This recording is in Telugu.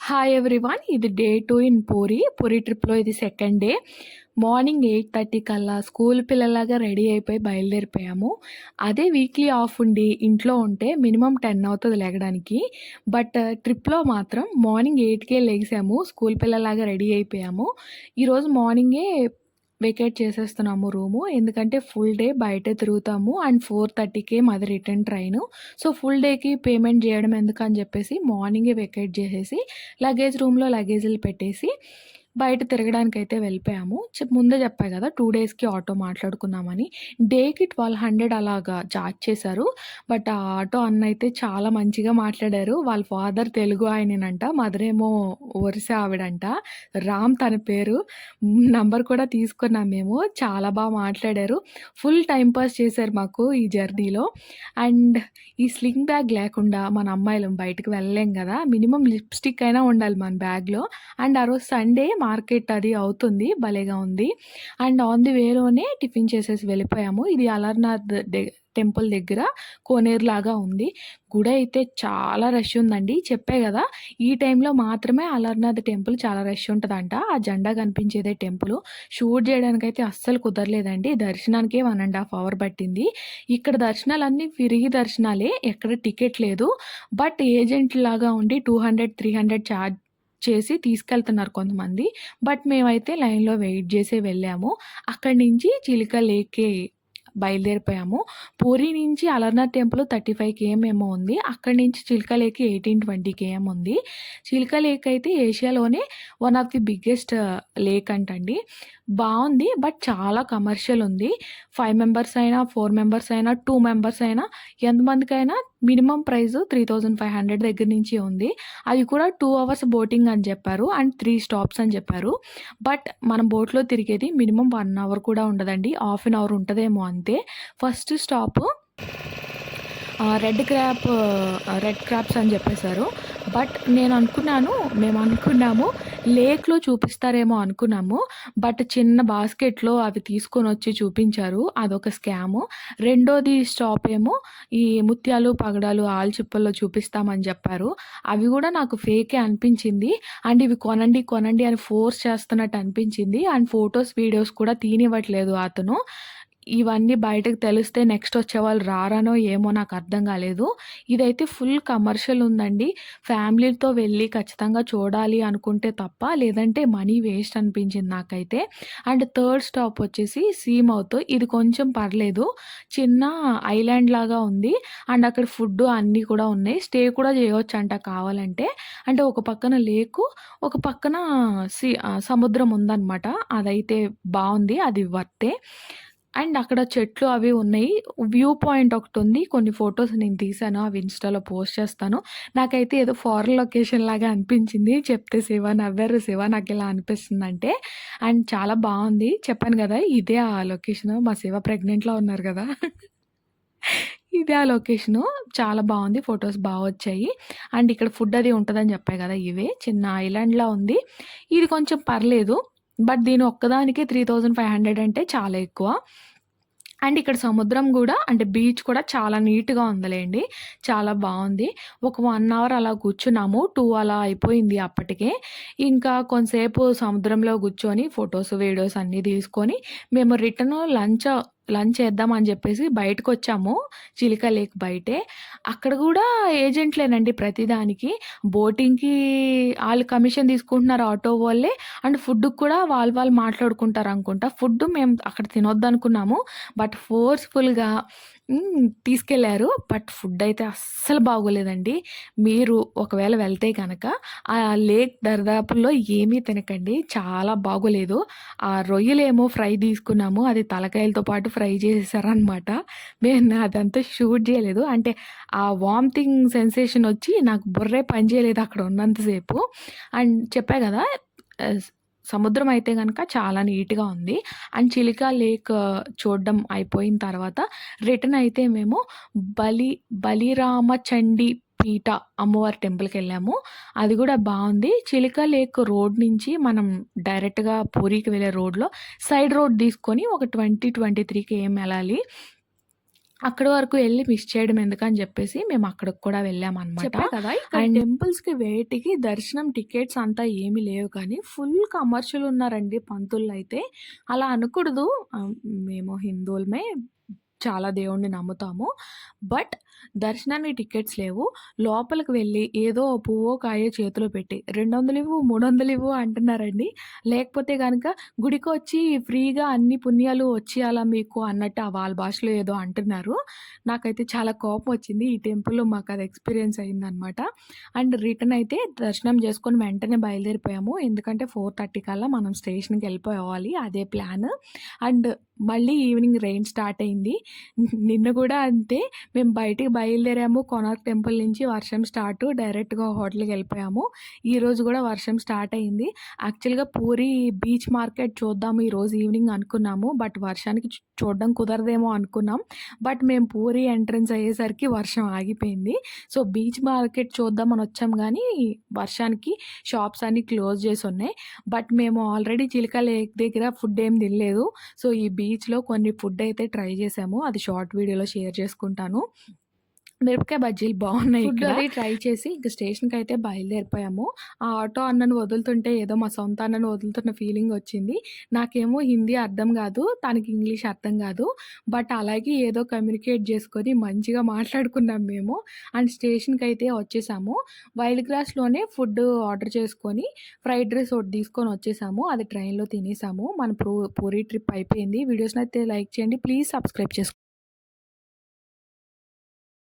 Hi everyone. ఇది డే 2 ఇన్ పూరి. పూరి ట్రిప్‌లో ఇది సెకండ్ డే. మార్నింగ్ 8:30 కల్లా స్కూల్ పిల్లలాగా రెడీ అయిపోయి బయలుదేరిపోయాము. అదే వీక్లీ ఆఫ్ ఉండి ఇంట్లో ఉంటే మినిమమ్ 10 అవుతది లెగడానికి. బట్ ట్రిప్‌లో మాత్రం మార్నింగ్ 8కే లెగిసాము. స్కూల్ పిల్లలాగా రెడీ అయిపోయాము. ఈరోజు మార్నింగే వెకేట్ చేసేస్తున్నాము రూము. ఎందుకంటే ఫుల్ డే బయటే తిరుగుతాము. అండ్ 4:30కే మాది రిటర్న్ ట్రైను. సో, ఫుల్ డేకి పేమెంట్ జేయడం ఎందుకని జెప్పేసి మార్నింగే వెకేట్ జేసేసి లగేజ్ రూమ్‌లో లగేజులు పెట్టేసి బయట తిరగడానికైతే వెళ్ళిపోయాము. ముందే చెప్పా గదా! 2 డేస్‌కి ఆటో మాట్లాడుకున్నామని. డేకి 1200 అలాగా చార్జ్ చేశారు. బట్ ఆ ఆటో అన్నయితే చాలా మంచిగా మాట్లాడారు. వాళ్ళ ఫాదర్ తెలుగు ఆయనేనంట. మదరేమో ఒరిస్సా ఆవిడంట. రామ్ తన పేరు. నంబర్ కూడా తీసుకున్నాం మేము. చాలా మాట్లాడారు. ఫుల్ టైమ్ పాస్ చేశారు మాకు ఈ జర్నీలో. అండ్ ఈ స్లింగ్ బ్యాగ్ లేకుండా మన అమ్మాయిలం బయటకి వెళ్ళలేం గదా! మినిమమ్ లిప్‌స్టిక్ అయినా ఉండాలి మన బ్యాగ్‌లో. అండ్ ఆ రోజు సండే మార్కెట్ అది అవుతుంది. భలేగా ఉంది. అండ్ ఆన్ ది వేలోనే టిఫిన్ చేసేసి వెళ్ళిపోయాము. ఇది అలర్నాథ్ టెంపుల్ దగ్గర కోనేరులాగా ఉంది. గుడి అయితే చాలా రష్ ఉందండి. చెప్పా గదా! ఈ టైంలో మాత్రమే అలర్నాథ్ టెంపుల్ చాలా రష్ ఉంటదంట. ఆ జెండా కనిపించేదే టెంపులు. షూట్ జేయడానికైతే అస్సలు కుదరలేదండి. దర్శనానికే 1 ½ అవర్ పట్టింది. ఇక్కడ దర్శనాలన్నీ ఫ్రీ దర్శనాలే. ఎక్కడ టికెట్ లేదు. బట్ ఏజెంట్‌లాగా ఉండి 200, 300 చార్జ్ చేసి తీసుకెళ్తున్నారు కొంతమంది. బట్ మేమైతే లైన్‌లో వెయిట్ జేసే వెళ్ళాము. అక్కడి నుంచి చిలిక లేక్‌కి బయలుదేరిపోయాము. పూరి నుంచి అలర్నాథ్ టెంపుల్ 35 కేఎం ఏమో ఉంది. అక్కడి నుంచి చిల్కా లేక్ 18, 20 కేఎం ఉంది. చిల్కా లేక్ అయితే ఏషియాలోనే one of the biggest lake అంటండి. బావుంది. బట్ చాలా కమర్షియల్ ఉంది. 5 మెంబర్స్ అయినా, 4 మెంబర్స్ అయినా, 2 మెంబర్స్ అయినా ఎంతమందికైనా మినిమమ్ ప్రైస్ 3500 దగ్గర నుంచి ఉంది. అది కూడా 2 అవర్స్ బోటింగ్ అని చెప్పారు. అండ్ 3 స్టాప్స్ అని చెప్పారు. బట్ మనం బోట్‌లో తిరిగేది మినిమమ్ 1 అవర్ కూడా ఉండదండి. హాఫ్ ఎన్ అవర్ ఉంటదేమో అంతే. First stop red crop red crops అని చెప్పేసారు. బట్ మేమనుకున్నాము లేక్‌లో చూపిస్తారేమో అనుకున్నాము. బట్ చిన్న బాస్కెట్‌లో అవి తీసుకొనొచ్చి చూపించారు. అదొక స్కాము. రెండోది స్టాప్ ఏమో ఈ ముత్యాలు, పగడాలు, ఆల్చిప్పల్లో చూపిస్తామని చెప్పారు. అవి గూడా నాకు ఫేకే అనిపించింది. అండ్ ఇవి కొనండి, కొనండి అని ఫోర్స్ చేస్తున్నట్టు అనిపించింది. అండ్ ఫోటోస్, వీడియోస్ కూడా తీయనివ్వట్లేదు అతను. ఇవన్నీ బయటకు తెలిస్తే నెక్స్ట్ వచ్చేవాళ్ళు రారనో ఏమో నాకర్థం గాలేదు. ఇదైతే ఫుల్ కమర్షియల్ ఉందండి. ఫ్యామిలీతో వెళ్ళి ఖచ్చితంగా చూడాలి అనుకుంటే తప్ప, లేదంటే మనీ వేస్ట్ అనిపించింది నాకైతే. అండ్ థర్డ్ స్టాప్ వచ్చేసి సీమౌత్. ఇది కొంచెం పర్లేదు. చిన్న ఐలాండ్ లాగా ఉంది. అండ్ అక్కడ ఫుడ్డు అన్నీ కూడా ఉన్నాయి. స్టే కూడా చేయొచ్చంట కావాలంటే. అంటే ఒక పక్కన లేకు, ఒక పక్కన సముద్రం ఉందనమాట. అదైతే బావుంది. అది వర్తే. అండ్ అక్కడ చెట్లు అవి ఉన్నాయి. వ్యూ పాయింట్ ఒకటుంది. కొన్ని ఫోటోస్ నేను తీశాను. అవి ఇన్‌స్టాలో పోస్ట్ చేస్తాను. నాకైతే ఏదో ఫారెన్ లొకేషన్ లాగా అనిపించింది. చెప్తే శివ నవ్వారు. శివ నాకిలా అనిపిస్తుందంటే. అండ్ చాలా బావుంది. చెప్పాను గదా! ఇదే ఆ లొకేషను. మా శివ ప్రెగ్నెంట్‌లో ఉన్నారు గదా! ఇదే ఆ లొకేషను. చాలా బావుంది. ఫోటోస్ వచ్చాయి. అండ్ ఇక్కడ ఫుడ్ అది ఉంటదని చెప్పా గదా! ఇవే. చిన్న ఐలాండ్‌లా ఉంది. ఇది కొంచెం పర్లేదు. బట్ దీని ఒక్కదానికే 3500 అంటే చాలా ఎక్కువ. అండ్ ఇక్కడ సముద్రం గూడా అంటే బీచ్ కూడా చాలా నీట్‌గా ఉందిలెండి. చాలా బావుంది. ఒక 1 అవర్ అలా కూర్చున్నాము. 2 అలా అయిపోయింది అప్పటికే. ఇంకా కొంసేపు సముద్రంలో కూర్చొని ఫోటోస్, వీడియోస్ అన్నీ తీసుకొని మేము రిటర్న్ లంచ్ చేద్దాం అని జెప్పేసి బయటకొచ్చాము. చిలిక లేక్ బయటే. అక్కడ గూడా ఏజెంట్లేనండి ప్రతిదానికి. బోటింగ్‌కి ఆళ్ళు కమిషన్ తీసుకుంటున్నారు ఆటో వాళ్ళే. అండ్ ఫుడ్‌కి కూడా వాళ్ళు మాట్లాడుకుంటారనుకుంటా. ఫుడ్ మేము అక్కడ తినొద్దనుకున్నాము. బట్ ఫోర్స్‌ఫుల్‌గా తీసుకెళ్లారు. బట్ ఫుడ్డయితే అస్సలు బాగోలేదండి. మీరు ఒకవేళ వెళ్తే గనక ఆ లేక్ దరిదాపుల్లో ఏమీ తినకండి. చాలా బాగోలేదు. ఆ రొయ్యలేమో ఫ్రై తీసుకున్నాము. అది తలకాయలతో పాటు ఫ్రై చేసేసారనమాట. నేను అదంతా షూట్ చేయలేదు. అంటే ఆ వామిటింగ్ సెన్సేషన్ ఒచ్చి నాకు బుర్రే పని చేయలేదు అక్కడ ఉన్నంత సేపు. అండ్ చెప్పా గదా! ఆహ్, సముద్రం అయితే గనక చాలా నీట్‌గా ఉంది. అండ్ చిలికా లేక్ చూడడం అయిపోయిన తర్వాత రిటర్న్ అయితే మేము బలి బలిరామచండీ పీఠ అమ్మవారి టెంపుల్‌కెళ్ళాము. అది గూడా బావుంది. చిలికా లేక్ రోడ్ నుంచి మనం డైరెక్ట్‌గా పూరీకి వెళ్ళే రోడ్‌లో సైడ్ రోడ్ తీసుకొని ఒక 20, 23 కేఎం ఎళ్ళాలి. అక్కడి వరకు ఎళ్లి మిస్ చేయడం ఎందుకని జెప్పేసి మేము అక్కడికి కూడా వెళ్ళామనమాట. చెప్పా కదా! ఇక్కడ అండ్ టెంపుల్స్‌కి వేటికి దర్శనం టికెట్స్ అంతా ఏమి లేవు కానీ, ఫుల్ కమర్షియల్ ఉన్నారండి పంతులైతే. అలా అనకూడదు. మేము హిందువులమే. చాలా దేవుడిని నమ్ముతాము. బట్ దర్శనానికి టికెట్స్ లేవు. లోపలికి వెళ్ళి ఏదో ఓ పువ్వో, కాయో చేతిలో పెట్టి 200 ఇవ్వు, 300 ఇవ్వు అంటున్నారండి. లేకపోతే గనక గుడికొచ్చి ఫ్రీగా అన్ని పుణ్యాలు వచ్చేయాలా మీకు అన్నట్టు వాళ్ళ భాషలో ఏదో అంటున్నారు. నాకైతే చాలా కోపమొచ్చింది. ఈ టెంపుల్‌లో మాకది ఎక్స్‌పీరియన్స్ అయిందనమాట. అండ్ రిటర్న్ అయితే దర్శనం చేసుకొని వెంటనే బయలుదేరిపోయాము. ఎందుకంటే 4:30 కల్లా మనం స్టేషన్‌కెళ్ళిపోవాలి. అదే ప్లాన్. అండ్ మళ్ళీ ఈవినింగ్ రెయిన్ స్టార్ట్ అయింది. నిన్న గూడా అంతే. మేము బయటికి బయలుదేరాము కోనార్క్ టెంపుల్ నుంచి వర్షం స్టార్టు. డైరెక్ట్‌గా హోటల్‌కెళ్ళిపోయాము. ఈరోజు గూడా వర్షం స్టార్ట్ అయింది. యాక్చువల్‌గా పూరి బీచ్ మార్కెట్ చూద్దాము ఈరోజు ఈవినింగ్ అనుకున్నాము. బట్ వర్షానికి చూడడం కుదరదేమో అనుకున్నాం. బట్ మేము పూరి ఎంట్రన్స్ అయ్యేసరికి వర్షం ఆగిపోయింది. సో, బీచ్ మార్కెట్ చూద్దామని వచ్చాం గానీ, వర్షానికి షాప్స్ అన్నీ క్లోజ్ చేసున్నాయి. బట్ మేము ఆల్రెడీ చిల్కా లేక్ దగ్గర ఫుడ్ ఏం తినలేదు. సో, ఈ బీచ్‌లో కొన్ని ఫుడ్ అయితే ట్రై చేశాము. అది షార్ట్ వీడియోలో షేర్ చేసుకుంటాను. మిరపకాయ బజ్జీలు బావున్నాయి ఫుడ్ ఇక్కడ. అది ట్రై చేసి ఇంక స్టేషన్‌కైతే బయలుదేరిపోయాము. ఆ ఆటో అన్నను వదులుతుంటే ఏదో మా సొంత అన్నని వదులుతున్న ఫీలింగొచ్చింది. నాకేమో హిందీ అర్థం గాదు. తనకి ఇంగ్లీష్ అర్థం గాదు. బట్ అలాగే ఏదో కమ్యూనికేట్ జేసుకొని మంచిగా మాట్లాడుకున్నాం మేము. అండ్ స్టేషన్‌కైతే వచ్చేసాము. వైల్డ్ గ్రాస్‌లోనే ఫుడ్ ఆర్డర్ చేసుకొని ఫ్రైడ్ రైస్ ఒకటి తీసుకొని వచ్చేసాము. అది ట్రైన్‌లో తినేసాము. మన పూరీ ట్రిప్ అయిపోయింది. వీడియోస్ నచ్చితే లైక్ చేయండి. ప్లీజ్ సబ్స్క్రైబ్ చేసుకోండి.